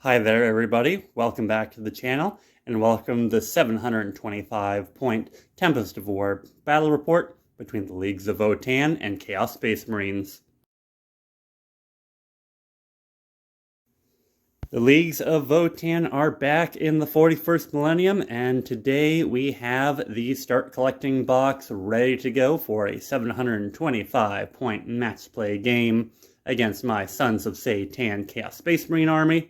Hi there everybody, welcome back to the channel, and welcome to the 725-point Tempest of War battle report between the Leagues of Votann and Chaos Space Marines. The Leagues of Votann are back in the 41st millennium, and today we have the Start Collecting box ready to go for a 725-point match play game against my Sons of Sey'tan Chaos Space Marine army.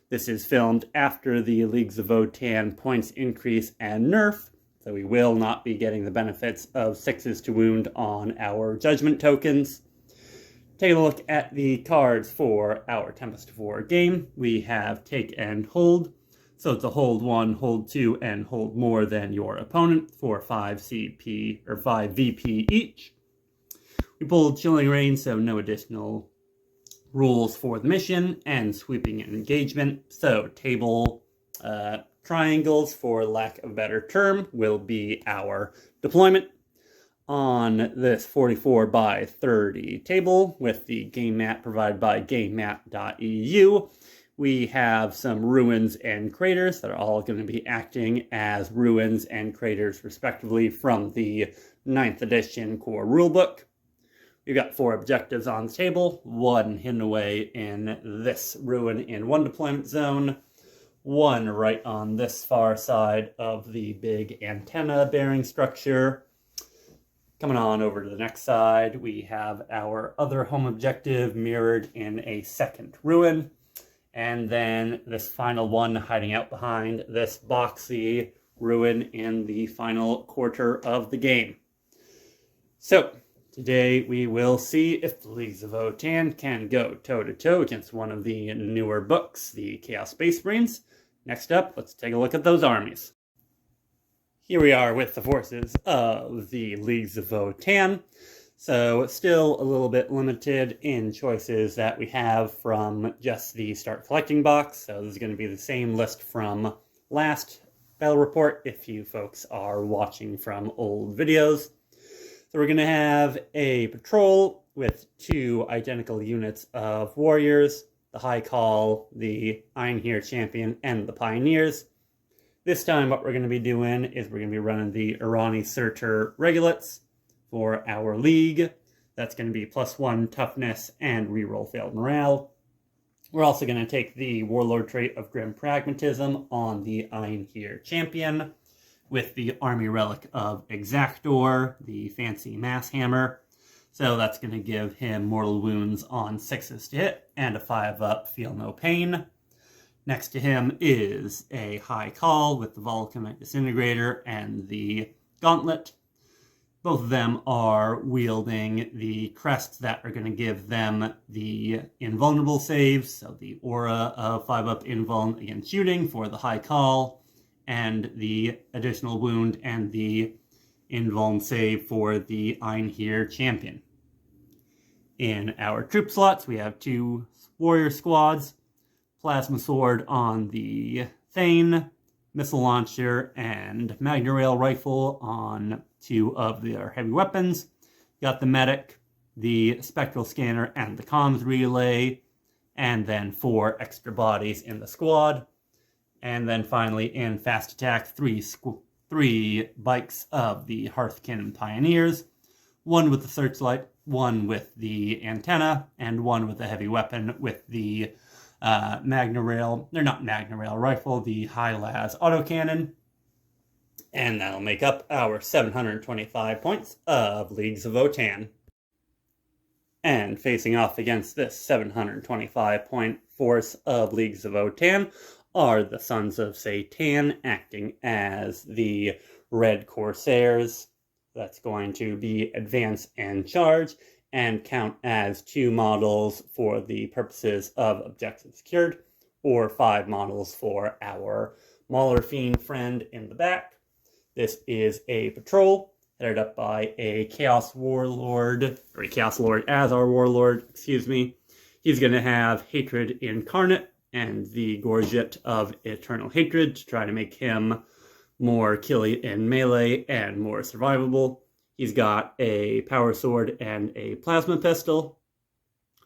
This is filmed after the Leagues of Votann points increase and nerf, so we will not be getting the benefits of 6s to wound on our judgment tokens. Taking a look at the cards for our Tempest of War game, we have Take and Hold. So it's a hold 1, hold 2, and hold more than your opponent for 5 CP or 5 VP each. We pulled Chilling Reign, so no additional rules for the mission, and Sweeping Engagement. So table triangles, for lack of a better term, will be our deployment. On this 44 by 30 table with the game mat provided by gamemat.eu, we have some ruins and craters that are all going to be acting as ruins and craters respectively from the 9th edition core rulebook. We've got 4 objectives on the table, 1 hidden away in this ruin in one deployment zone, 1 right on this far side of the big antenna bearing structure. Coming on over to the next side, we have our other home objective mirrored in a second ruin, and then this final one hiding out behind this boxy ruin in the final quarter of the game. So today we will see if the Leagues of Votann can go toe-to-toe against one of the newer books, the Chaos Space Marines. Next up, let's take a look at those armies. Here we are with the forces of the Leagues of Votann. So still a little bit limited in choices that we have from just the Start Collecting box. So this is going to be the same list from last battle report if you folks are watching from old videos. So we're going to have a patrol with 2 identical units of warriors, the High Call, the Einherjar Champion, and the Pioneers. This time what we're going to be doing is we're going to be running the Irani Surtur Regulates for our league. That's going to be +1 toughness and reroll failed morale. We're also going to take the Warlord trait of Grim Pragmatism on the Einherjar Champion, with the Army Relic of Exactor, the fancy mass hammer. So that's going to give him mortal wounds on 6s to hit, and a 5-up feel no pain. Next to him is a High Call with the Volcanic Disintegrator and the Gauntlet. Both of them are wielding the crests that are going to give them the invulnerable saves, so the aura of 5-up invuln against shooting for the High Call, and the additional wound and the invuln save for the Einherjar Champion. In our troop slots, we have 2 warrior squads, plasma sword on the Thane, missile launcher and magna rail rifle on 2 of their heavy weapons. Got the medic, the spectral scanner, and the comms relay, and then 4 extra bodies in the squad. And then finally, in fast attack, 3 bikes of the Hearthkin Pioneers, 1 with the searchlight, 1 with the antenna, and 1 with the heavy weapon with the magna rail, they're not magna rail rifle, the high las autocannon. And that'll make up our 725 points of Leagues of Votann. And facing off against this 725-point force of Leagues of Votann are the Sons of Sey'tan, acting as the Red Corsairs. That's going to be Advance and Charge, and count as 2 models for the purposes of Objective Secured, or 5 models for our Mauler Fiend friend in the back. This is a patrol headed up by a Chaos Warlord, or a Chaos Lord as our Warlord, excuse me. He's going to have Hatred Incarnate and the Gorget of Eternal Hatred to try to make him more killy in melee and more survivable. He's got a power sword and a plasma pistol.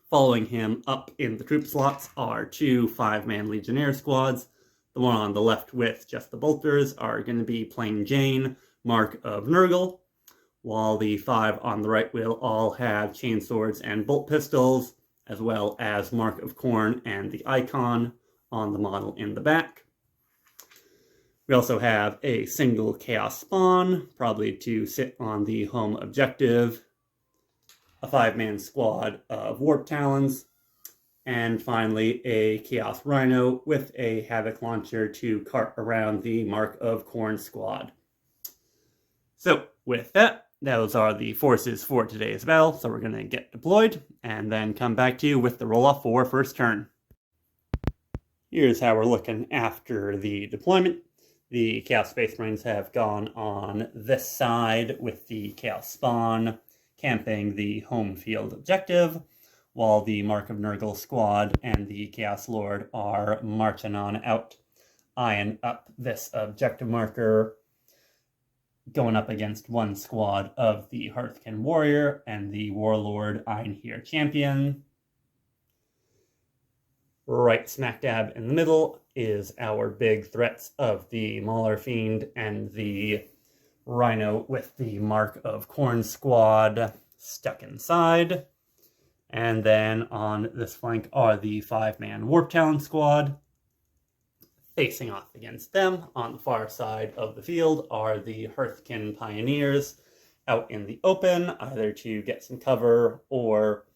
Following him up in the troop slots are 2 5-man Legionnaire squads. The one on the left with just the bolters are going to be Plain Jane, Mark of Nurgle, while the 5 on the right will all have chainswords and bolt pistols, as well as Mark of Khorne and the icon on the model in the back. We also have a single Chaos Spawn, probably to sit on the home objective, a 5-man squad of Warp Talons, and finally a Chaos Rhino with a Havoc launcher to cart around the Mark of Khorne squad. So with that, those are the forces for today's battle. So we're going to get deployed and then come back to you with the roll-off for first turn. Here's how we're looking after the deployment. The Chaos Space Marines have gone on this side with the Chaos Spawn camping the home field objective, while the Mark of Nurgle squad and the Chaos Lord are marching on out, eyeing up this objective marker, going up against one squad of the Hearthkin Warrior and the Warlord Einhir Champion. Right smack dab in the middle is our big threats of the Mauler Fiend and the Rhino with the Mark of Khorne squad stuck inside. And then on this flank are the 5-man Warp Talon squad. Facing off against them on the far side of the field are the Hearthkin Pioneers out in the open, either to get some cover or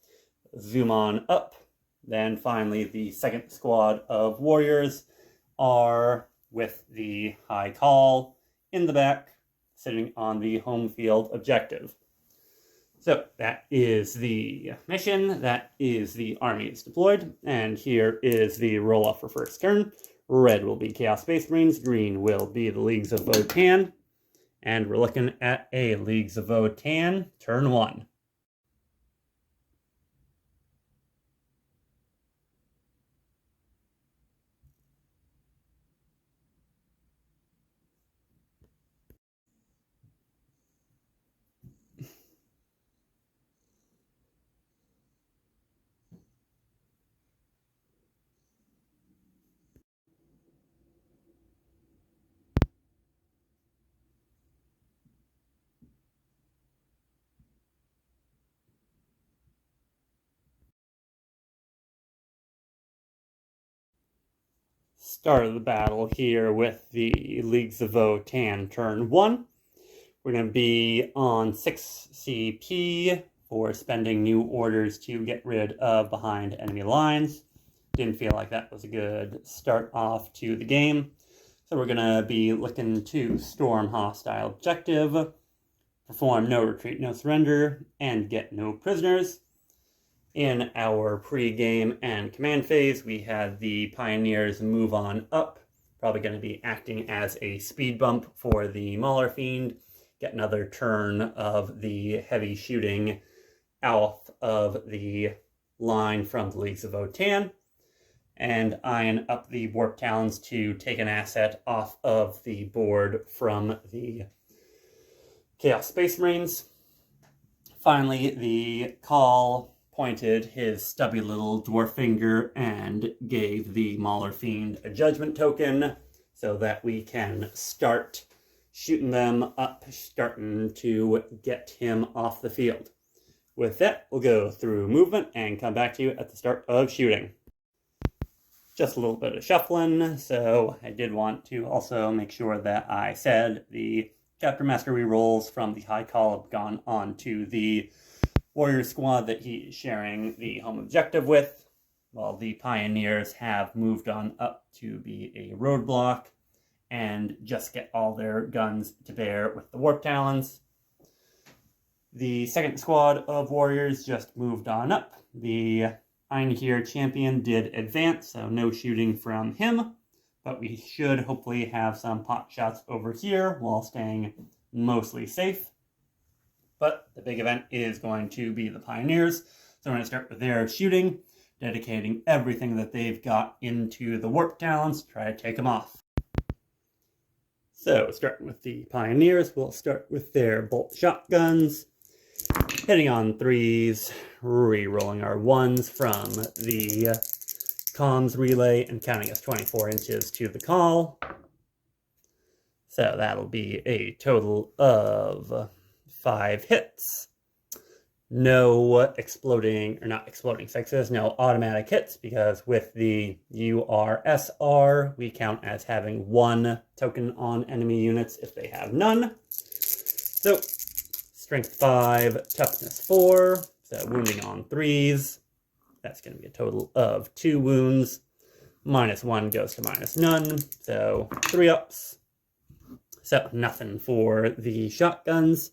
zoom on up. Then finally the second squad of Warriors are with the High Call in the back, sitting on the home field objective. So that is the mission, that is the armies deployed, and here is the roll-off for first turn. Red will be Chaos Space Marines, green will be the Leagues of Votann, and we're looking at a Leagues of Votann, turn 1. Start of the battle here with the Leagues of Votann turn 1. We're going to be on 6 CP for spending new orders to get rid of behind enemy lines. Didn't feel like that was a good start off to the game. So we're going to be looking to storm hostile objective, perform no retreat, no surrender, and get no prisoners. In our pre-game and command phase, we had the Pioneers move on up, probably going to be acting as a speed bump for the Mauler Fiend, get another turn of the heavy shooting off of the line from the Leagues of Votann, and iron up the Warp Talons to take an asset off of the board from the Chaos Space Marines. Finally, the Call pointed his stubby little dwarf finger and gave the Mauler Fiend a judgment token so that we can start shooting them up, starting to get him off the field. With that, we'll go through movement and come back to you at the start of shooting. Just a little bit of shuffling, so I did want to also make sure that I said the Chapter Master rerolls from the High Call have gone on to the Warrior squad that he is sharing the home objective with, while the Pioneers have moved on up to be a roadblock and just get all their guns to bear with the Warp Talons. The second squad of Warriors just moved on up. The Einhir Champion did advance, so no shooting from him, but we should hopefully have some pot shots over here while staying mostly safe. But the big event is going to be the Pioneers, so I'm going to start with their shooting, dedicating everything that they've got into the Warp Talons to try to take them off. So, starting with the Pioneers, we'll start with their bolt shotguns, hitting on 3s, re-rolling our 1s from the comms relay and counting us 24 inches to the call. So that'll be a total of 5 hits. No exploding, or not exploding sixes, no automatic hits, because with the URSR, we count as having 1 token on enemy units if they have none. So, strength 5, toughness 4, so wounding on 3s. That's going to be a total of 2 wounds. -1 goes to -none, so 3 ups. So, nothing for the shotguns.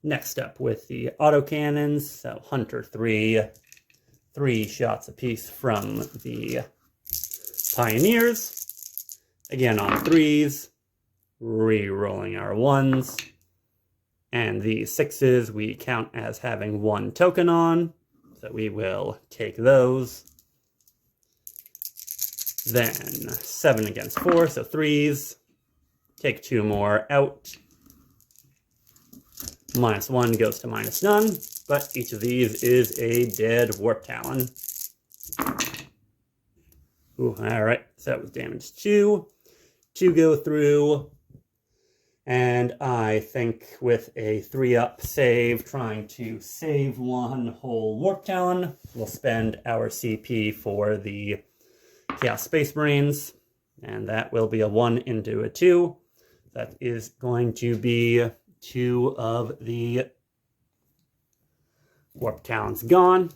Next up with the autocannons, so Hunter 3, 3 shots apiece from the Pioneers. Again on 3s, re-rolling our 1s. And the 6s we count as having 1 token on, so we will take those. Then 7 against 4, so 3s. Take 2 more out. -1 goes to -none, but each of these is a dead Warp Talon. Ooh, alright, so that was damage 2. 2 go through, and I think with a 3-up save, trying to save 1 whole Warp Talon, we'll spend our CP for the Chaos Space Marines, and that will be a 1 into a 2. That is going to be 2 of the Warp Talons gone.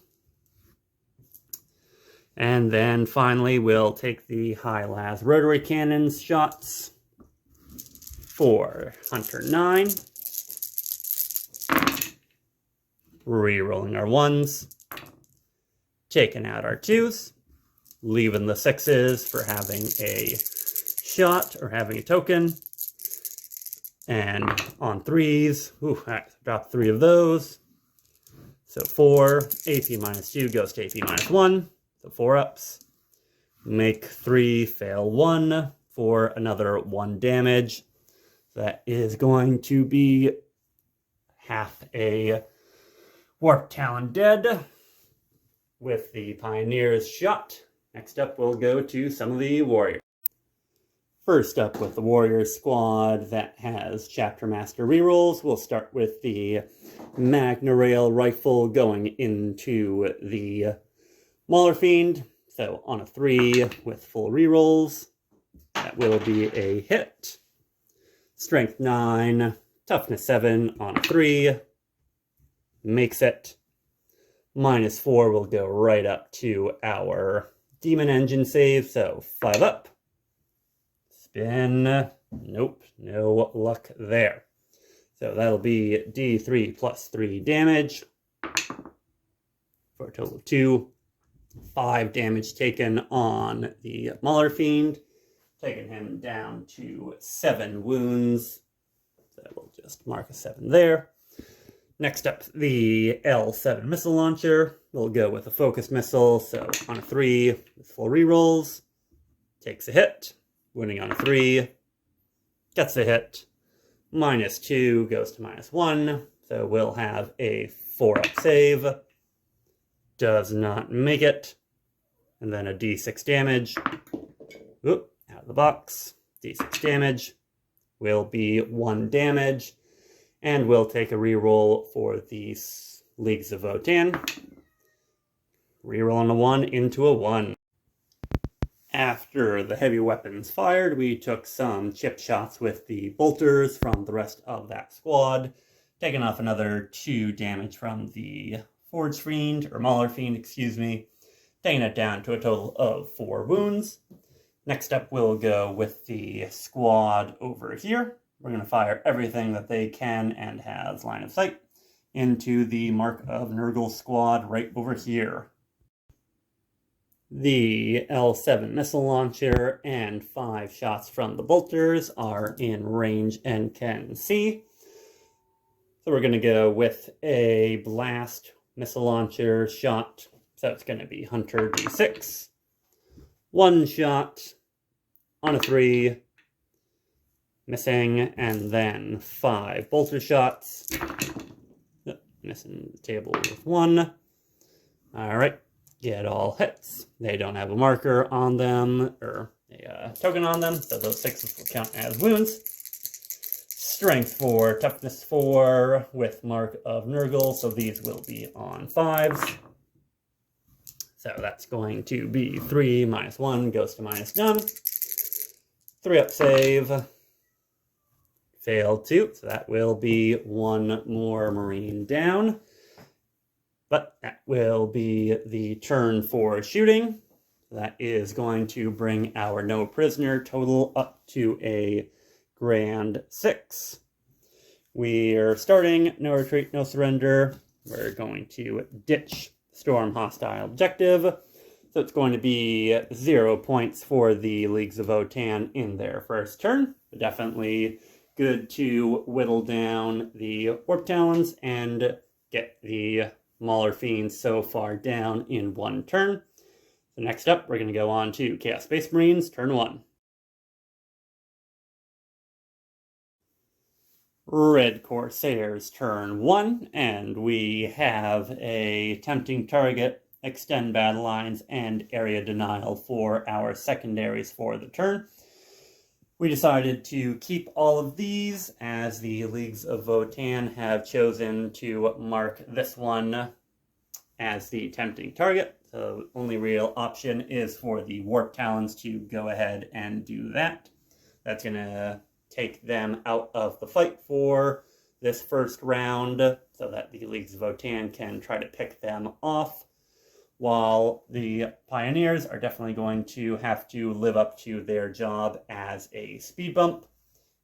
And then finally we'll take the high las rotary cannons shots for Hunter 9. Re-rolling our 1s. Taking out our 2s. Leaving the 6s for having a shot or having a token. And on 3s, ooh, I dropped 3 of those. So 4, AP -2 goes to AP -1, so 4 ups. Make 3, fail 1 for another 1 damage. That is going to be half a Warp Talon dead with the Pioneers shot. Next up, we'll go to some of the Warriors. First up with the Warriors squad that has Chapter Master rerolls, we'll start with the Magna Rail rifle going into the Mauler Fiend. So on a 3 with full rerolls, that will be a hit. Strength 9, toughness 7 on a 3, makes it. -4 will go right up to our Demon Engine save, so 5 up. Spin, nope, no luck there. So that'll be D3 plus 3 damage for a total of 2. 5 damage taken on the Mauler Fiend, taking him down to 7 wounds. So we'll just mark a 7 there. Next up, the L7 missile launcher. We'll go with a focus missile, so on a 3 with full rerolls, takes a hit. Winning on a 3, gets a hit. -2 goes to -1, so we'll have a 4-up save. Does not make it. And then a D6 damage. Oop, out of the box. D6 damage will be 1 damage. And we'll take a reroll for the Leagues of Votann. Reroll on a 1 into a 1. After the heavy weapons fired, we took some chip shots with the bolters from the rest of that squad, taking off another 2 damage from the Forge Fiend, or Mauler Fiend, excuse me, taking it down to a total of 4 wounds. Next up, we'll go with the squad over here. We're going to fire everything that they can and has line of sight into the Mark of Nurgle squad right over here. The L7 missile launcher and 5 shots from the bolters are in range and can see. So we're going to go with a blast missile launcher shot. So it's going to be Hunter D6. 1 shot on a 3, missing, and then 5 bolter shots. Missing the table with 1. Alright, get all hits. They don't have a marker on them, or a token on them, so those 6s will count as wounds. Strength 4, toughness 4, with Mark of Nurgle, so these will be on 5s. So that's going to be 3 minus 1 goes to minus none. 3 up save. Failed 2, so that will be 1 more Marine down. But that will be the turn for shooting. That is going to bring our no prisoner total up to a grand 6. We're starting no retreat, no surrender. We're going to ditch storm hostile objective. So it's going to be 0 points for the Leagues of Votann in their first turn. But definitely good to whittle down the Warp Talons and get the Mauler Fiends so far down in 1 turn. So next up, we're going to go on to Chaos Space Marines, turn 1. Red Corsairs, turn 1, and we have a tempting target, extend battle lines, and area denial for our secondaries for the turn. We decided to keep all of these as the Leagues of Votann have chosen to mark this one as the tempting target. So the only real option is for the Warp Talons to go ahead and do that. That's going to take them out of the fight for this first round so that the Leagues of Votann can try to pick them off, while the Pioneers are definitely going to have to live up to their job as a speed bump,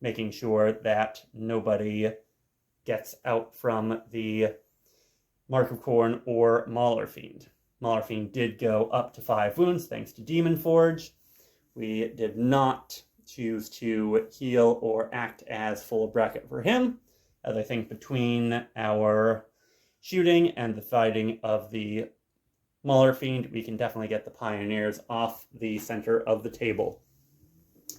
making sure that nobody gets out from the Mark of Khorne or Mauler Fiend. Mauler Fiend did go up to 5 wounds thanks to Demon Forge. We did not choose to heal or act as full bracket for him, as I think between our shooting and the fighting of the Mauler Fiend, we can definitely get the Pioneers off the center of the table.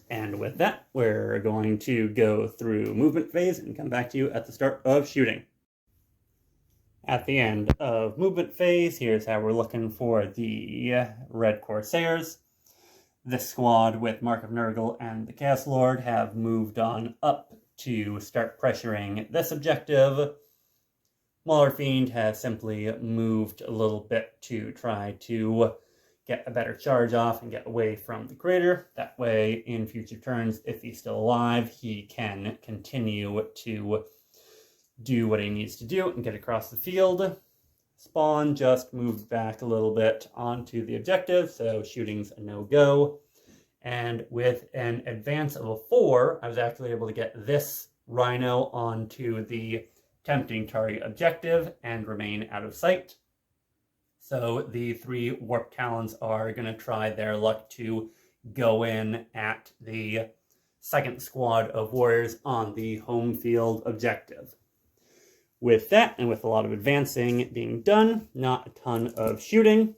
And with that, we're going to go through movement phase and come back to you at the start of shooting. At the end of movement phase, here's how we're looking for the Red Corsairs. This squad with Mark of Nurgle and the Chaos Lord have moved on up to start pressuring this objective. Mauler Fiend has simply moved a little bit to try to get a better charge off and get away from the crater. That way, in future turns, if he's still alive, he can continue to do what he needs to do and get across the field. Spawn just moved back a little bit onto the objective, so shooting's a no-go. And with an advance of a 4, I was actually able to get this Rhino onto the tempting target objective and remain out of sight. So the 3 Warp Talons are going to try their luck to go in at the second squad of warriors on the home field objective. With that, and with a lot of advancing being done, not a ton of shooting.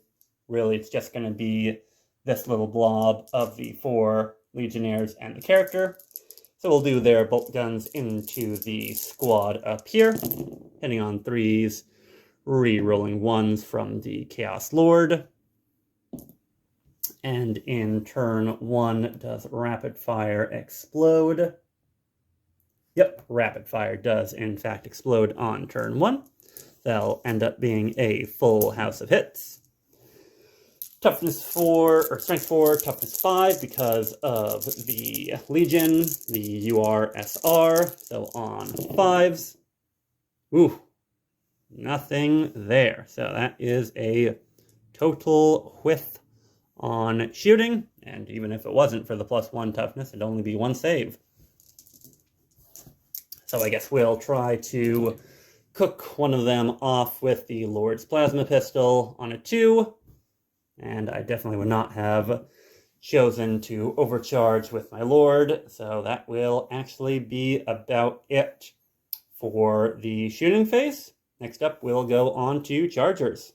Really, it's just going to be this little blob of the 4 Legionnaires and the character. So we'll do their bolt guns into the squad up here, hitting on 3s, re-rolling 1s from the Chaos Lord. And in turn 1, does Rapid Fire explode? Yep, Rapid Fire does in fact explode on turn 1. That'll end up being a full house of hits. Toughness 4, or Strength 4, Toughness 5 because of the Legion, the URSR, so on 5s. Ooh, nothing there. So that is a total whiff on shooting, and even if it wasn't for the +1 toughness, it'd only be 1 save. So I guess we'll try to cook one of them off with the Lord's Plasma Pistol on a 2. And I definitely would not have chosen to overcharge with my Lord. So that will actually be about it for the shooting phase. Next up, we'll go on to Chargers.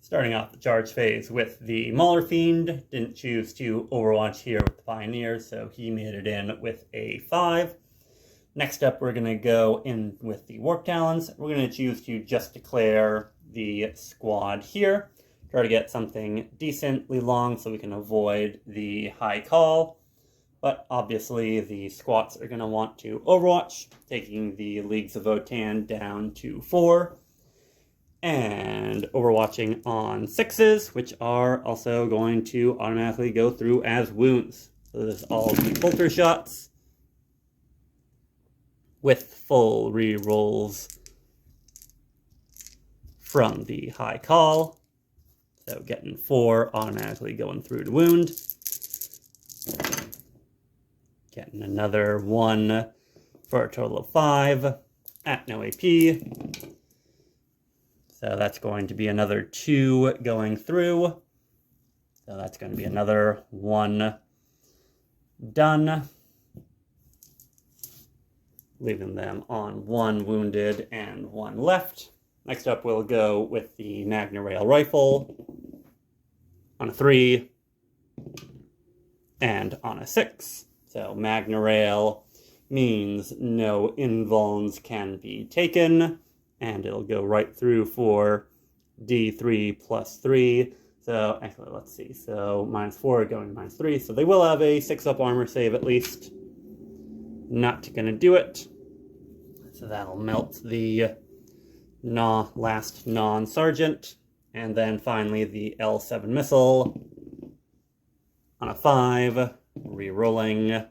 Starting off the charge phase with the Mauler Fiend. Didn't choose to overwatch here with the Pioneers, so he made it in with a 5. Next up, we're going to go in with the Warp Talons. We're going to choose to just declare the squad here. Try to get something decently long so we can avoid the high call. But obviously the squats are going to want to overwatch, taking the Leagues of Votann down to 4. And overwatching on 6s, which are also going to automatically go through as wounds. So this is all the bolter shots with full re-rolls from the high call. So getting 4 automatically going through to wound. Getting another 1 for a total of 5 at no AP. So that's going to be another 2 going through. So that's going to be another 1 done. Leaving them on 1 wounded and 1 left. Next up, we'll go with the Magna Rail Rifle on a 3 and on a 6. So Magna Rail means no invulns can be taken, and it'll go right through for D3 plus 3. So actually, let's see. So -4 going to -3. So they will have a 6-up armor save at least. Not going to do it. So that'll melt the last non-sergeant. And then finally the L7 missile on a 5, re-rolling on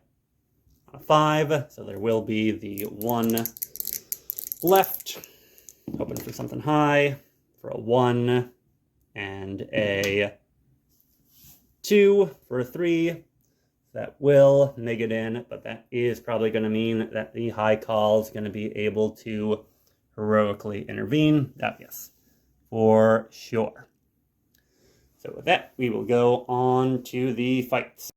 a 5. So there will be the 1 left. Hoping for something high for a 1 and a 2 for a 3. That will make it in, but that is probably going to mean that the high call is going to be able to heroically intervene. Yes, for sure. So with that, we will go on to the fights.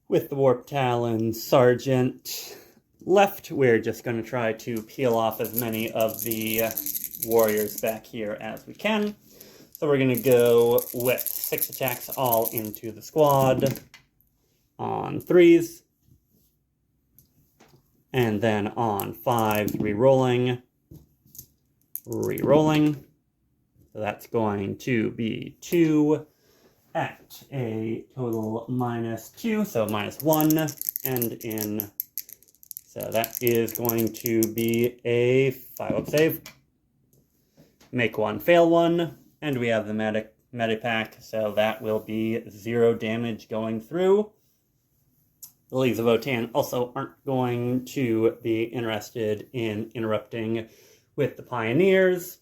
With the Warp Talon Sergeant left, we're just going to try to peel off as many of the warriors back here as we can. So we're going to go with 6 attacks all into the squad on 3s. And then on 5s, re-rolling. So that's going to be 2 at a total -2, so -1, and in. So that is going to be a 5-up save. Make 1, fail 1, and we have the medipack, so that will be 0 damage going through. The Leagues of Votann also aren't going to be interested in interrupting with the Pioneers,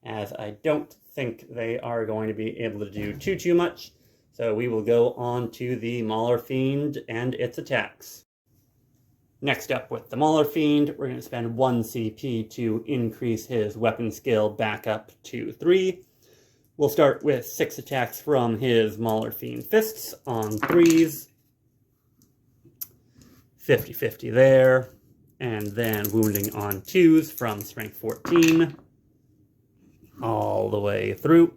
as I don't think they are going to be able to do too much. So we will go on to the Mauler Fiend and its attacks. Next up with the Mauler Fiend, we're going to spend 1 CP to increase his weapon skill back up to 3. We'll start with 6 attacks from his Mauler Fiend Fists on 3s. 50-50 there. And then wounding on 2s from Strength 14. All the way through.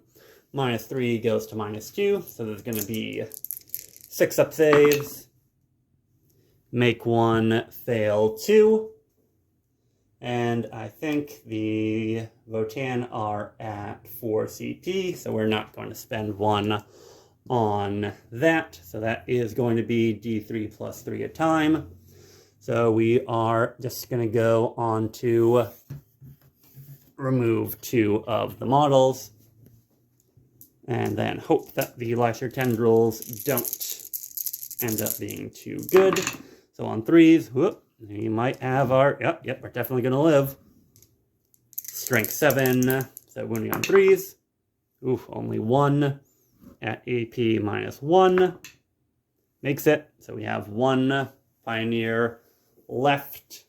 -3 goes to -2, so there's going to be 6-up saves. Make 1, fail 2. And I think the Votann are at 4 CP, so we're not going to spend 1 on that. So that is going to be D3 plus 3 a time. So we are just going to go on to remove 2 of the models. And then hope that the Lyser Tendrils don't end up being too good. So on 3s, whoop, we might have our, yep, we're definitely going to live. Strength 7, so wounding on 3s. Oof, only 1 at AP -1. Makes it, so we have 1 Pioneer left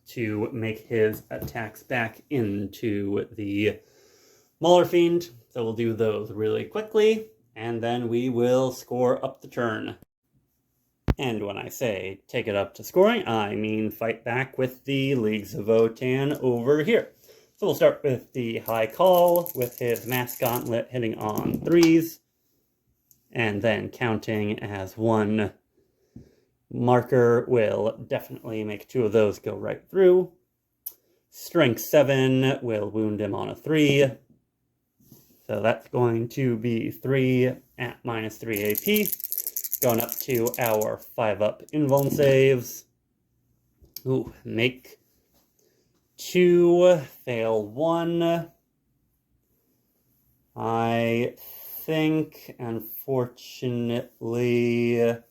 to make his attacks back into the Mauler Fiend. So we'll do those really quickly, and then we will score up the turn. And when I say take it up to scoring, I mean fight back with the Leagues of Votann over here. So we'll start with the High Call with his Mass Gauntlet hitting on 3s, and then counting as 1 marker will definitely make 2 of those go right through. Strength 7 will wound him on a 3. So that's going to be 3 at minus 3 AP. Going up to our 5-up invuln saves. Ooh, make 2, fail 1. I think, unfortunately, you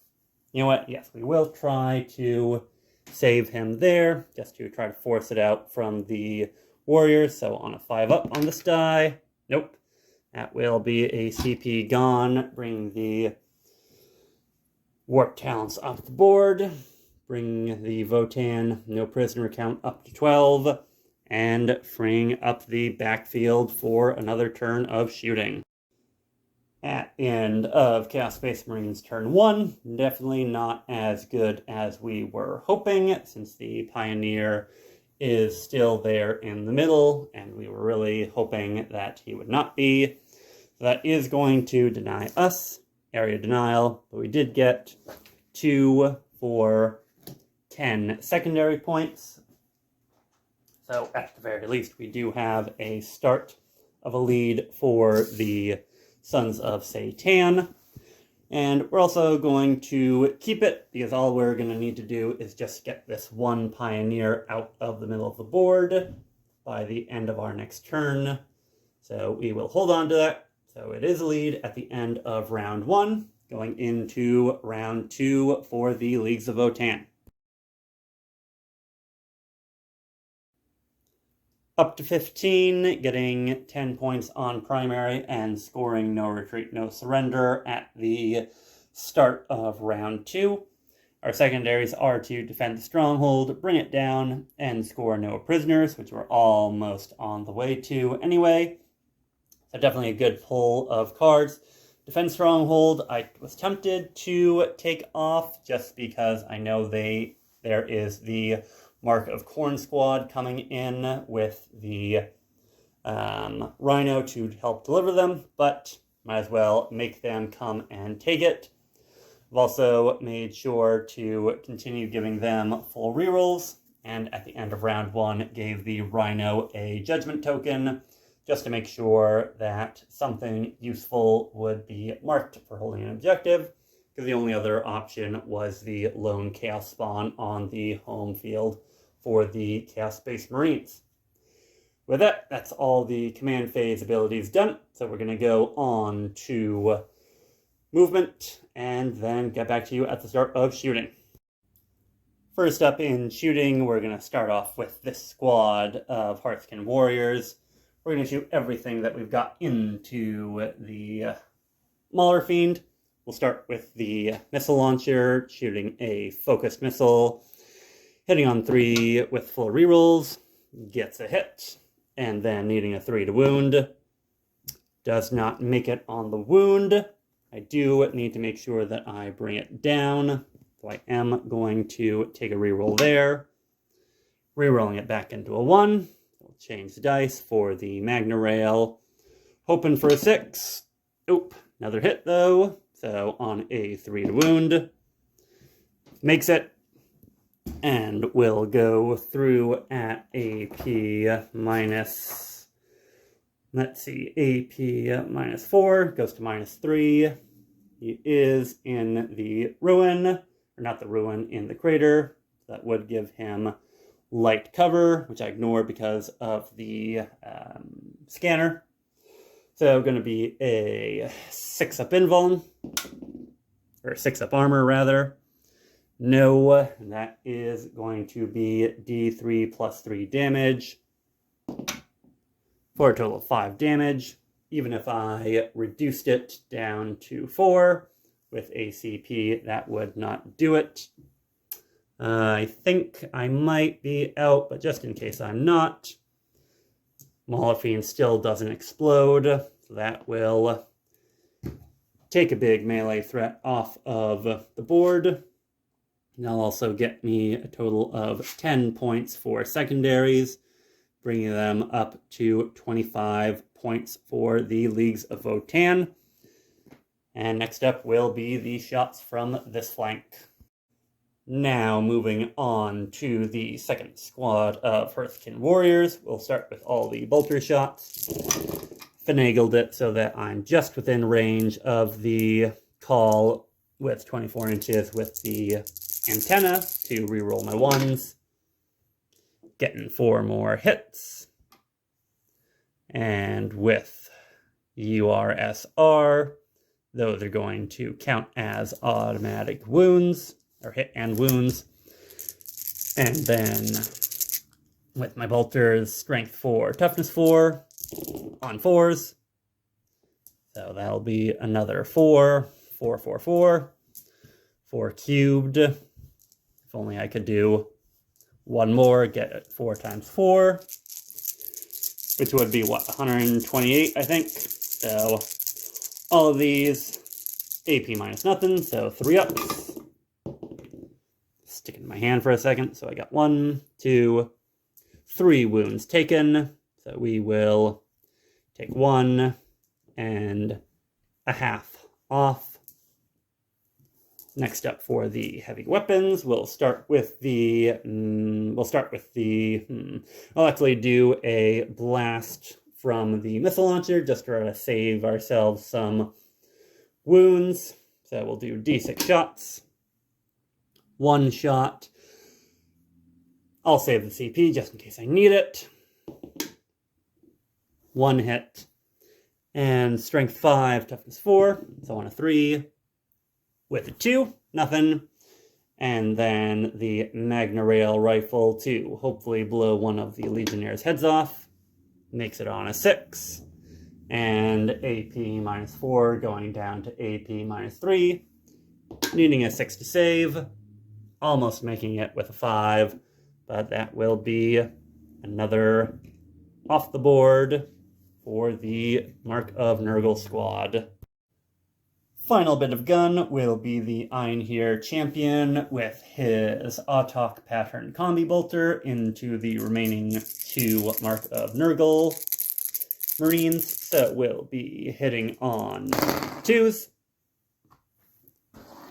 know what? Yes, we will try to save him there, just to try to force it out from the warriors. So on a 5-up on this die, nope. That will be a CP gone, bring the warp talents off the board, bring the Votann no prisoner count up to 12, and freeing up the backfield for another turn of shooting. At the end of Chaos Space Marines turn 1, definitely not as good as we were hoping, since the Pioneer is still there in the middle, and we were really hoping that he would not be. So that is going to deny us area denial, but we did get 2 for 10 secondary points. So at the very least, we do have a start of a lead for the Sons of Sey'tan. And we're also going to keep it, because all we're going to need to do is just get this one Pioneer out of the middle of the board by the end of our next turn. So we will hold on to that. So it is a lead at the end of round 1, going into round 2 for the Leagues of Votann. Up to 15, getting 10 points on primary and scoring no retreat, no surrender at the start of round 2. Our secondaries are to defend the stronghold, bring it down, and score no prisoners, which we're almost on the way to anyway. So definitely a good pull of cards. Defend stronghold, I was tempted to take off just because I know there is the Mark of Khorne squad coming in with the Rhino to help deliver them, but might as well make them come and take it. I've also made sure to continue giving them full rerolls, and at the end of round 1 gave the Rhino a judgment token just to make sure that something useful would be marked for holding an objective, because the only other option was the lone Chaos Spawn on the home field for the Chaos Space Marines. With that, that's all the command phase abilities done. So we're going to go on to movement and then get back to you at the start of shooting. First up in shooting, we're going to start off with this squad of Hearthkin Warriors. We're going to shoot everything that we've got into the Mauler Fiend. We'll start with the missile launcher, shooting a focused missile. Hitting on 3 with full rerolls, gets a hit, and then needing a 3 to wound. Does not make it on the wound. I do need to make sure that I bring it down, so I am going to take a reroll there. Rerolling it back into a 1. We'll change the dice for the Magna Rail. Hoping for a 6. Oop, another hit though, so on a 3 to wound. Makes it. And we'll go through at AP minus, AP minus 4, goes to minus 3. He is in the ruin, or not the ruin, in the crater. That would give him light cover, which I ignore because of the scanner. So going to be a 6-up invuln, or 6-up armor rather. No, that is going to be D3 plus 3 damage for a total of 5 damage. Even if I reduced it down to 4 with ACP, that would not do it. I think I might be out, but just in case I'm not, Mauler Fiend still doesn't explode, so that will take a big melee threat off of the board. That'll also get me a total of 10 points for secondaries, bringing them up to 25 points for the Leagues of Votann. And next up will be the shots from this flank. Now, moving on to the second squad of Hearthkin Warriors, we'll start with all the bolter shots. Finagled it so that I'm just within range of the call with 24 inches with the antenna to reroll my ones. Getting 4 more hits. And with URSR, those are going to count as automatic wounds, or hit and wounds. And then with my bolters, strength 4, toughness 4 on 4s. So that'll be another 4, 4, 4, 4, 4 cubed. If only I could do one more, get it 4 times 4, which would be what, 128, I think. So all of these, AP minus nothing, so 3 ups. Stick it in my hand for a second. So I got 1, 2, 3 wounds taken. So we will take 1 and a half off. Next up for the heavy weapons, we'll start with the, I'll actually do a blast from the missile launcher just to save ourselves some wounds. So we'll do D6 shots. 1 shot. I'll save the CP just in case I need it. 1 hit. And strength 5, toughness 4. So on a 3. With a 2, nothing. And then the Magna Rail rifle to hopefully blow one of the Legionnaires' heads off. Makes it on a 6. And AP minus 4 going down to AP minus 3. Needing a 6 to save. Almost making it with a 5. But that will be another off the board for the Mark of Nurgle squad. Final bit of gun will be the Einherjar champion with his Autok pattern combi bolter into the remaining 2 Mark of Nurgle Marines. So we'll be hitting on 2s.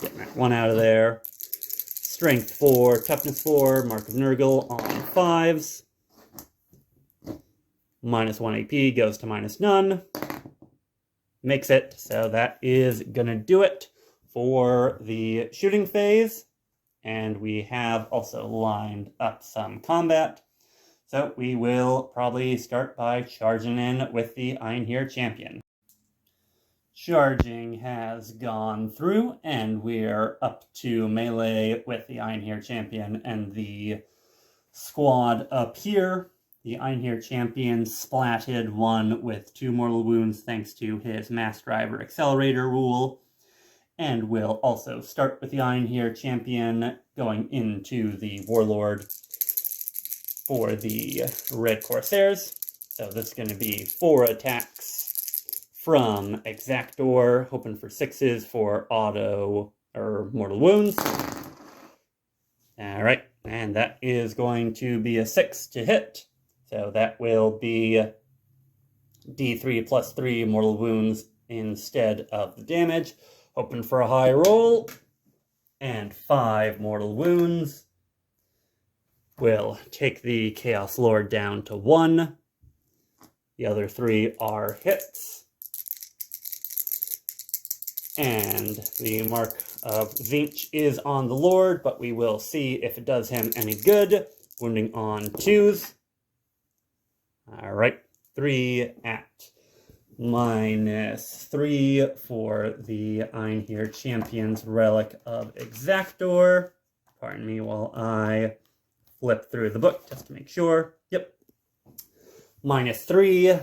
Getting that 1 out of there. Strength 4, toughness 4, Mark of Nurgle on 5s. Minus 1 AP goes to minus none. Makes it, so that is gonna do it for the shooting phase. And we have also lined up some combat. So we will probably start by charging in with the Einherjar champion. Charging has gone through, and we're up to melee with the Einherjar champion and the squad up here. The Einherjar champion splatted 1 with 2 mortal wounds thanks to his Mass Driver Accelerator rule. And we'll also start with the Einherjar champion going into the Warlord for the Red Corsairs. So this is going to be 4 attacks from Exactor, hoping for 6s for auto or mortal wounds. Alright, and that is going to be a 6 to hit. So that will be D3 plus 3 mortal wounds instead of the damage. Hoping for a high roll. And 5 mortal wounds. We'll take the Chaos Lord down to 1. The other 3 are hits. And the Mark of Tzeentch is on the Lord, but we will see if it does him any good. Wounding on 2s. Alright, 3 at minus 3 for the Einherjar Champion's Relic of Exactor. Pardon me while I flip through the book just to make sure. Yep. Minus 3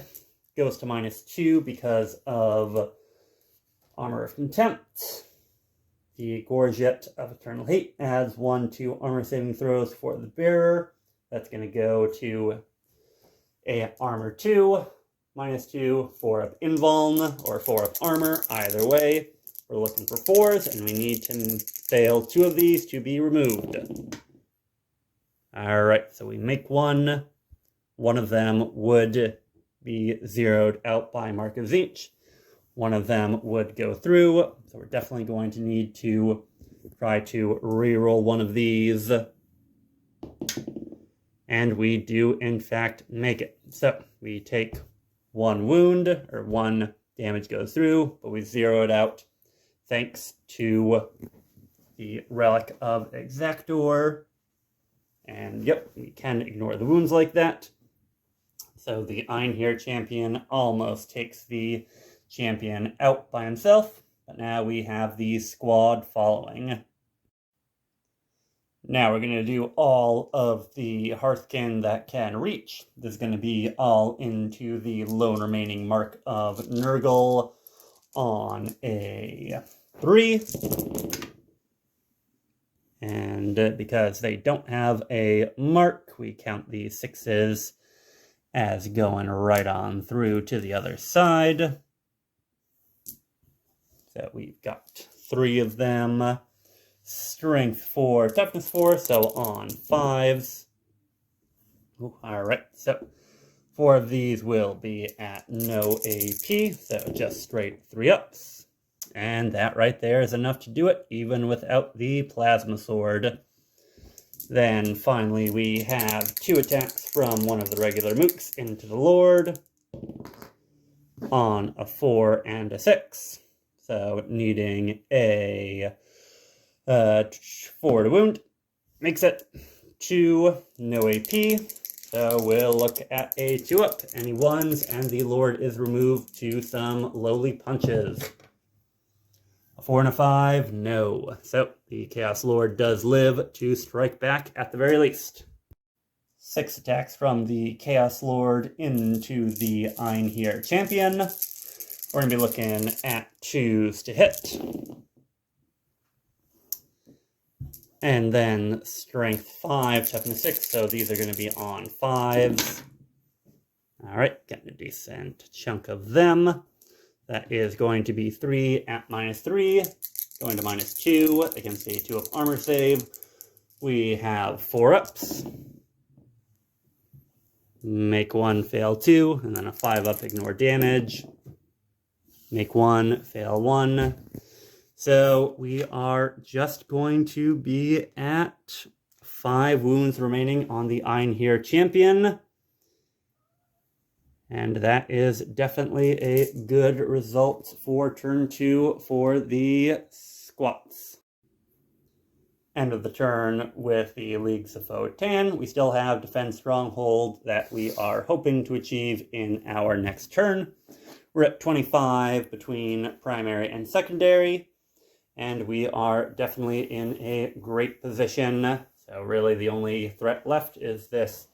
goes to minus 2 because of Armor of Contempt. The Gorget of Eternal Hate adds 1 to armor saving throws for the bearer. That's going to go to a armor 2, minus 2, 4 up invuln, or 4 up armor. Either way, we're looking for 4s, and we need to fail 2 of these to be removed. Alright, so we make 1. One of them would be zeroed out by Mark of Tzeentch. One of them would go through, so we're definitely going to need to Try to reroll one of these. And we do, in fact, make it. So we take 1 wound, or 1 damage goes through, but we zero it out thanks to the Relic of Exactor. And yep, we can ignore the wounds like that. So the Einherjar champion almost takes the champion out by himself, but now we have the squad following. Now we're going to do all of the Hearthkin that can reach. This is going to be all into the lone remaining mark of Nurgle on a 3. And because they don't have a mark, we count the 6s as going right on through to the other side. So we've got 3 of them. Strength 4, toughness 4, so on 5s. Ooh, all right, so 4 of these will be at no AP, so just straight 3-ups. And that right there is enough to do it, even without the plasma sword. Then finally we have 2 attacks from one of the regular mooks into the Lord on a 4 and a 6. So needing a 4 to wound, makes it 2, no AP, so we'll look at a 2-up, any 1s, and the Lord is removed to some lowly punches. A 4 and a 5, no. So the Chaos Lord does live to strike back at the very least. 6 attacks from the Chaos Lord into the Einherjar champion. We're going to be looking at 2s to hit. And then strength 5, toughness 6, so these are going to be on 5s. Alright, getting a decent chunk of them. That is going to be 3 at -3, going to -2 against a 2-up armor save. We have 4-ups. Make 1, fail 2, and then a 5-up, ignore damage. Make 1, fail 1. So we are just going to be at 5 wounds remaining on the Einherjar champion. And that is definitely a good result for turn 2 for the squats. End of the turn with the Leagues of Votann. We still have Defend Stronghold that we are hoping to achieve in our next turn. We're at 25 between primary and secondary. And we are definitely in a great position. So really the only threat left is this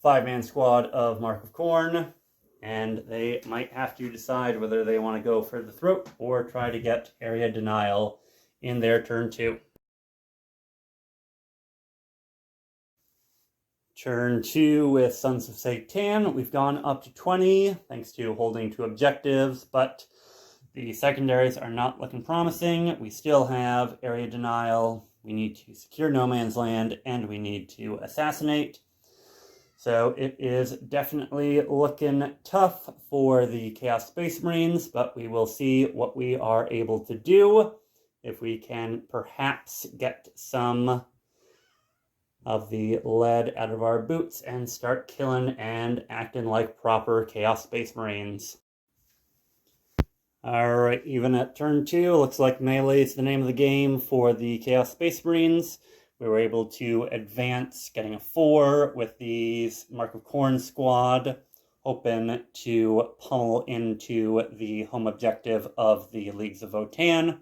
5-man squad of Mark of Khorne. And they might have to decide whether they want to go for the throat or try to get area denial in their turn 2. Turn 2 with Sons of Sey'tan. We've gone up to 20 thanks to holding 2 objectives, but the secondaries are not looking promising. We still have area denial. We need to secure no man's land, and we need to assassinate. So it is definitely looking tough for the Chaos Space Marines, but we will see what we are able to do. If we can perhaps get some of the lead out of our boots and start killing and acting like proper Chaos Space Marines. Alright, even at turn 2, looks like melee is the name of the game for the Chaos Space Marines. We were able to advance, getting a 4 with the Mark of Khorne squad, hoping to pummel into the home objective of the Leagues of Votann,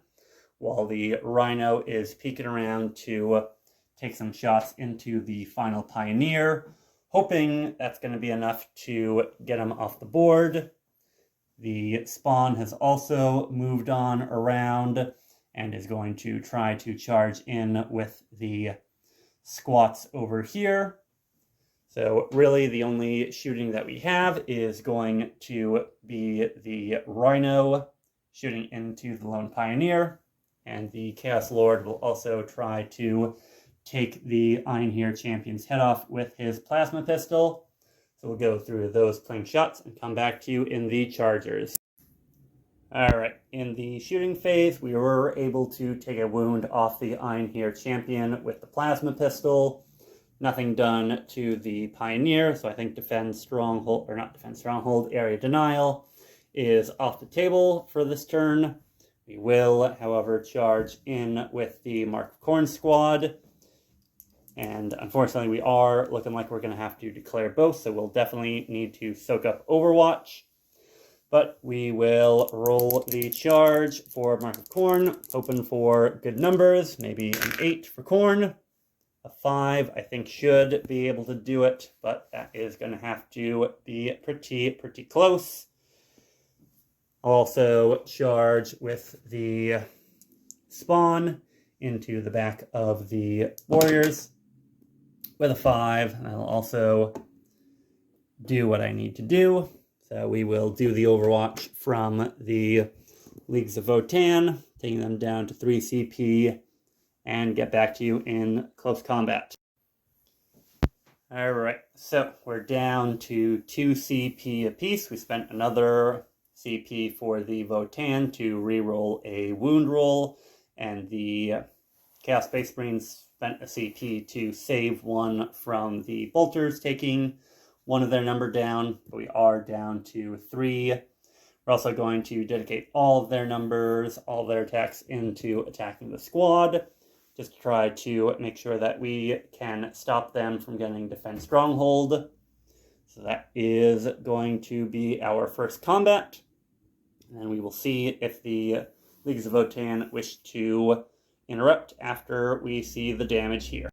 while the Rhino is peeking around to take some shots into the final Pioneer, hoping that's going to be enough to get him off the board. The Spawn has also moved on around and is going to try to charge in with the squats over here. So really the only shooting that we have is going to be the Rhino shooting into the Lone Pioneer, and the Chaos Lord will also try to take the Einherjar champion's head off with his plasma pistol. So we'll go through those plain shots and come back to you in the chargers. Alright, in the shooting phase, we were able to take a wound off the Einherjar champion with the plasma pistol. Nothing done to the Pioneer, so I think defend stronghold, or not defend stronghold, area denial is off the table for this turn. We will, however, charge in with the Mark of Khorne squad. And unfortunately, we are looking like we're going to have to declare both, so we'll definitely need to soak up Overwatch. But we will roll the charge for Mark of Khorne, hoping for good numbers, maybe an 8 for Khorne. A 5, I think, should be able to do it, but that is going to have to be pretty close. I'll also charge with the spawn into the back of the warriors with a 5. And I'll also do what I need to do. So we will do the Overwatch from the Leagues of Votann, taking them down to 3 CP, and get back to you in close combat. Alright, so we're down to 2 CP apiece. We spent another CP for the Votann to reroll a wound roll, and the Chaos Space Marines spent a CP to save one from the Bolters taking one of their number down. But we are down to 3. We're also going to dedicate all of their numbers, all of their attacks into attacking the squad, just to try to make sure that we can stop them from getting defend stronghold. So that is going to be our first combat. And we will see if the Leagues of Votann wish to interrupt after we see the damage here.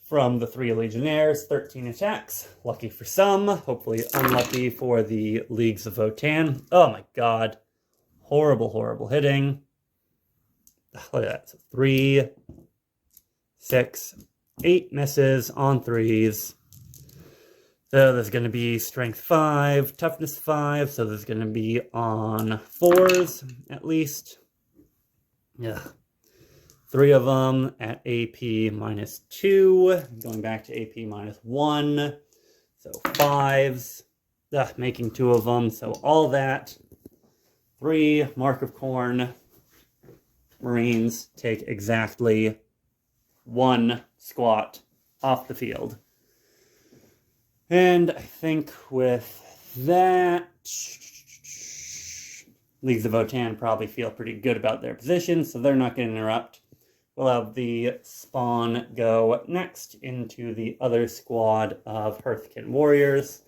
From the 3 Legionnaires, 13 attacks. Lucky for some, hopefully unlucky for the Leagues of Votann. Oh my god. Horrible hitting. Look at that. So 3, 6, 8 misses on 3s. So there's going to be Strength 5, Toughness 5, so there's going to be on 4s at least. Yeah. 3 of them at AP -2, going back to AP -1, so 5s, making 2 of them, so all that. 3 Mark of Khorne Marines take exactly 1 squat off the field. And I think with that, Leagues of Votann probably feel pretty good about their position, so they're not going to interrupt. We'll have the spawn go next into the other squad of Hearthkin warriors.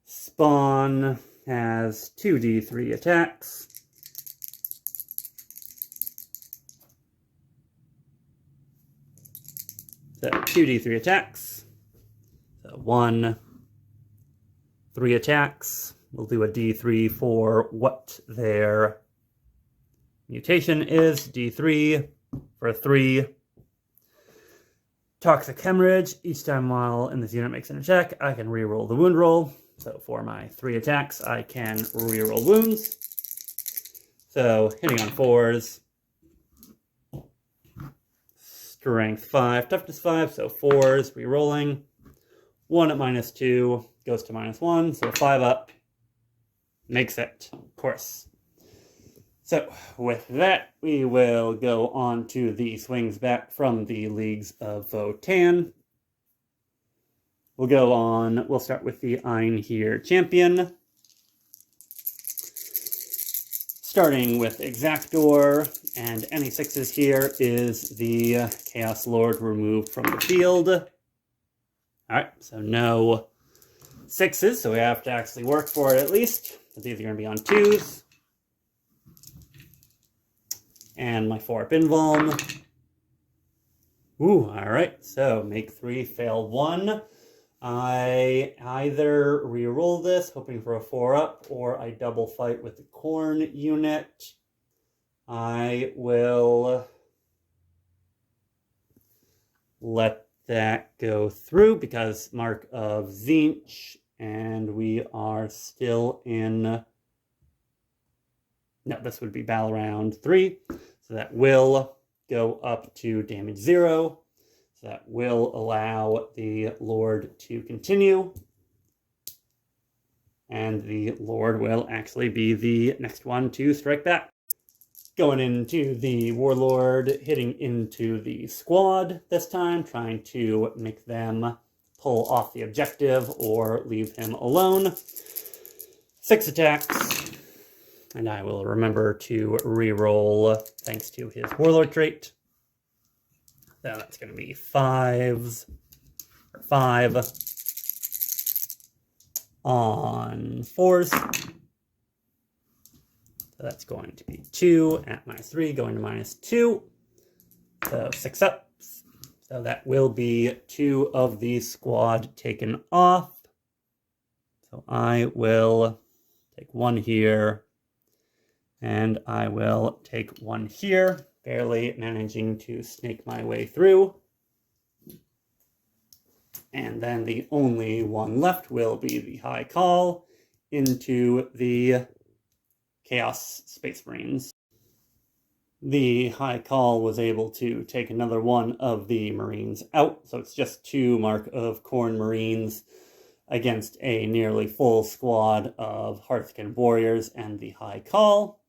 Spawn has 2d3 attacks. So 2d3 attacks. So 1, 3 attacks. We'll do a d3 for what their mutation is. D3 for a 3. Toxic Hemorrhage. Each time while in this unit makes an attack, I can reroll the wound roll. So for my 3 attacks, I can reroll wounds. So hitting on 4s. Strength 5, Toughness 5, so 4s, rerolling. 1 at -2 goes to -1, so 5 up makes it, of course. So with that, we will go on to the swings back from the Leagues of Votann. We'll start with the Einherjar champion. Starting with Exactor, and any 6s here is the Chaos Lord removed from the field. Alright, so no 6s, so we have to actually work for it at least. But these are going to be on 2s. And my 4-up Invuln. Ooh, alright, so make 3, fail 1. I either reroll this, hoping for a 4-up, or I double fight with the Khorne unit. I will let that go through because Mark of Tzeentch, and we are still in... No, this would be battle round 3, so that will go up to damage 0. So that will allow the Lord to continue. And the Lord will actually be the next one to strike back. Going into the Warlord, hitting into the squad this time, trying to make them pull off the objective or leave him alone. 6 attacks. And I will remember to reroll thanks to his Warlord trait. So that's going to be 5 on 4s. So that's going to be 2 at -3, going to -2. So 6 ups. So that will be 2 of the squad taken off. So I will take 1 here. And I will take 1 here, barely managing to snake my way through. And then the only one left will be the High Call into the Chaos Space Marines. The High Call was able to take another one of the Marines out, so it's just 2 Mark of Khorne Marines against a nearly full squad of Hearthkin Warriors and the High Call.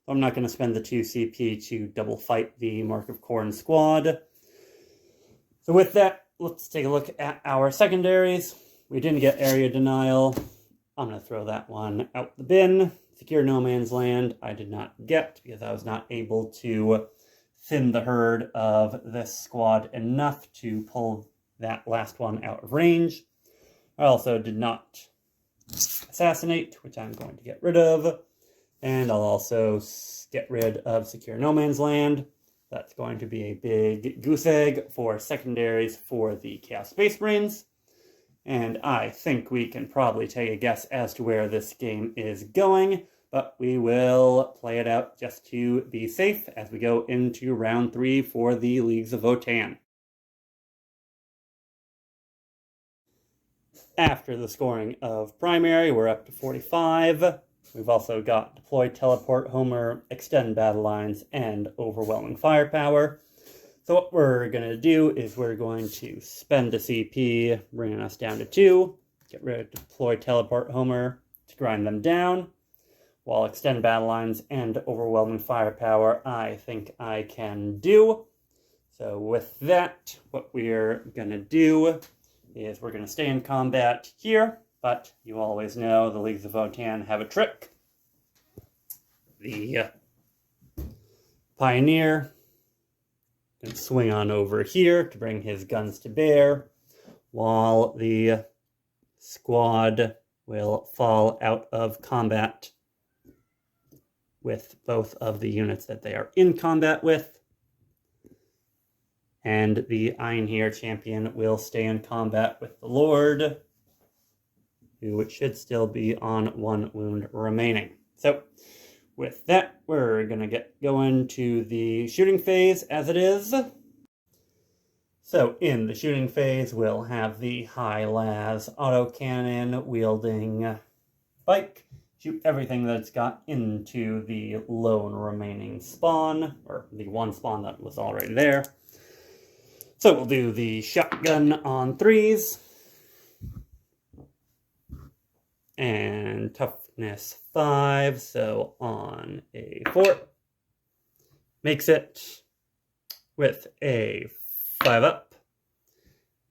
I'm not going to spend the 2 CP to double fight the Mark of Khorne squad. So with that, let's take a look at our secondaries. We didn't get area denial. I'm going to throw that one out the bin. Secure no man's land I did not get because I was not able to thin the herd of this squad enough to pull that last one out of range. I also did not assassinate, which I'm going to get rid of. And I'll also get rid of Secure No Man's Land. That's going to be a big goose egg for secondaries for the Chaos Space Marines. And I think we can probably take a guess as to where this game is going, but we will play it out just to be safe as we go into round 3 for the Leagues of Votann. After the scoring of primary, we're up to 45. We've also got Deploy, Teleport, Homer, Extend Battle Lines, and Overwhelming Firepower. So what we're going to do is we're going to spend a CP, bringing us down to 2. Get rid of Deploy, Teleport, Homer to grind them down. While Extend Battle Lines and Overwhelming Firepower, I think I can do. So with that, what we're going to do is we're going to stay in combat here. But you always know the Leagues of Votann have a trick. The Pioneer can swing on over here to bring his guns to bear, while the squad will fall out of combat with both of the units that they are in combat with. And the Einherjar champion will stay in combat with the Lord, who should still be on 1 wound remaining. So, with that, we're going to get going to the shooting phase as it is. So, in the shooting phase, we'll have the high-las autocannon wielding bike shoot everything that it's got into the lone remaining spawn, or the 1 spawn that was already there. So, we'll do the shotgun on 3s. And toughness 5, so on a 4. Makes it with a 5 up.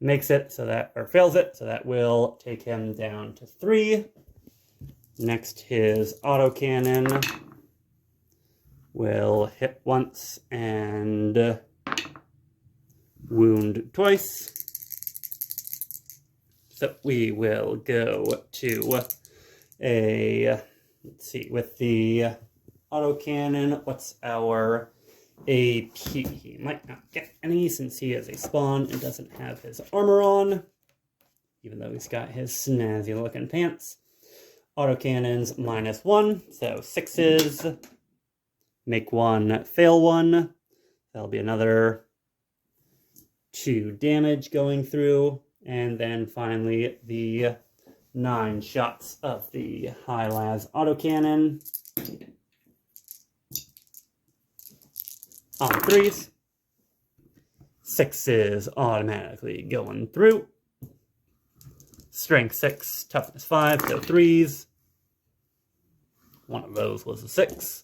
Makes it so that, or fails it, so that will take him down to 3. Next, his autocannon will hit once and wound twice. So we will go to a, let's see, with the autocannon, what's our AP? He might not get any since he is a spawn and doesn't have his armor on, even though he's got his snazzy looking pants. Autocannons -1, so 6s, make 1, fail 1. That'll be another 2 damage going through. And then finally, the 9 shots of the high-las autocannon on 3s. 6s automatically going through. Strength 6, toughness 5, so 3s. one of those was a 6.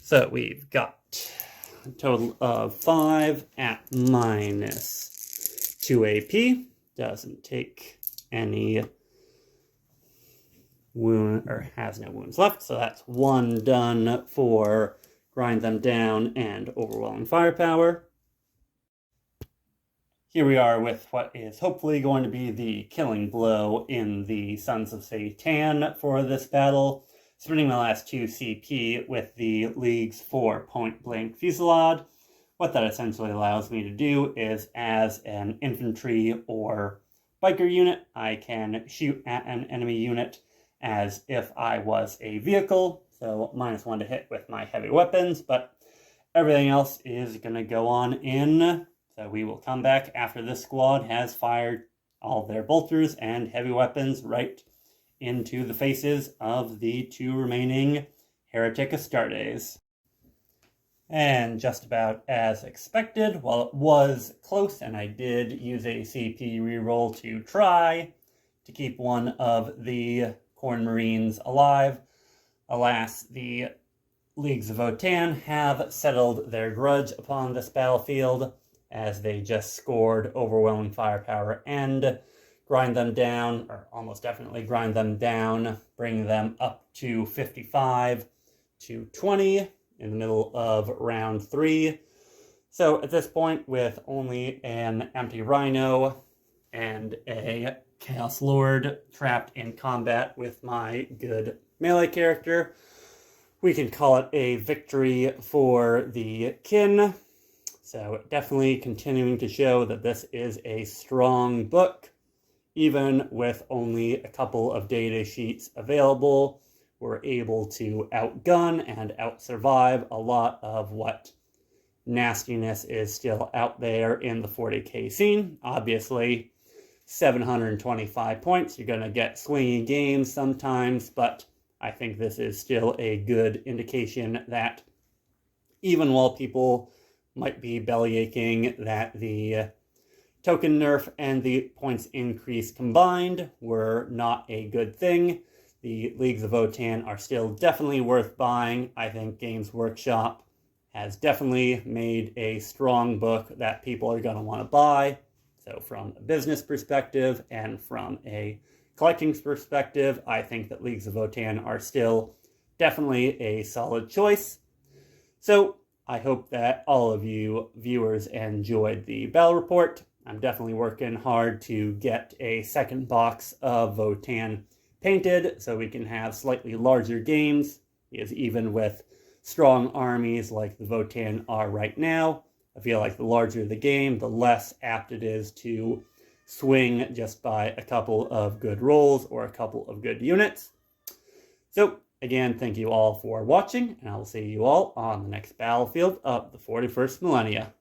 So we've got a total of 5 at minus 2 AP. Doesn't take any wound, or has no wounds left, so that's 1 done for grind them down and overwhelming firepower. Here we are with what is hopefully going to be the killing blow in the Sons of Sey'tan for this battle. Spending my last 2 CP with the League's 4 point-blank fusillade. What that essentially allows me to do is, as an infantry or biker unit, I can shoot at an enemy unit as if I was a vehicle. So -1 to hit with my heavy weapons, but everything else is going to go on in. So we will come back after this squad has fired all their bolters and heavy weapons right into the faces of the 2 remaining Heretic Astartes. And just about as expected, while it was close and I did use a CP reroll to try to keep one of the Khorne Marines alive, alas, the Leagues of Votann have settled their grudge upon this battlefield, as they just scored overwhelming firepower and grind them down, or almost definitely grind them down, bring them up to 55 to 20 in the middle of round 3. So at this point, with only an empty Rhino and a Chaos Lord trapped in combat with my good melee character, we can call it a victory for the kin. So definitely continuing to show that this is a strong book. Even with only a couple of data sheets available, we're able to outgun and outsurvive a lot of what nastiness is still out there in the 40k scene. Obviously, 725 points, you're going to get swingy games sometimes, but I think this is still a good indication that even while people might be bellyaching that the token nerf and the points increase combined were not a good thing, the Leagues of Votann are still definitely worth buying. I think Games Workshop has definitely made a strong book that people are going to want to buy. So from a business perspective and from a collecting perspective, I think that Leagues of Votann are still definitely a solid choice. So I hope that all of you viewers enjoyed the battle report. I'm definitely working hard to get a second box of Votann painted so we can have slightly larger games, because even with strong armies like the Votann are right now, I feel like the larger the game, the less apt it is to swing just by a couple of good rolls or a couple of good units. So again, thank you all for watching, and I will see you all on the next battlefield of the 41st millennia.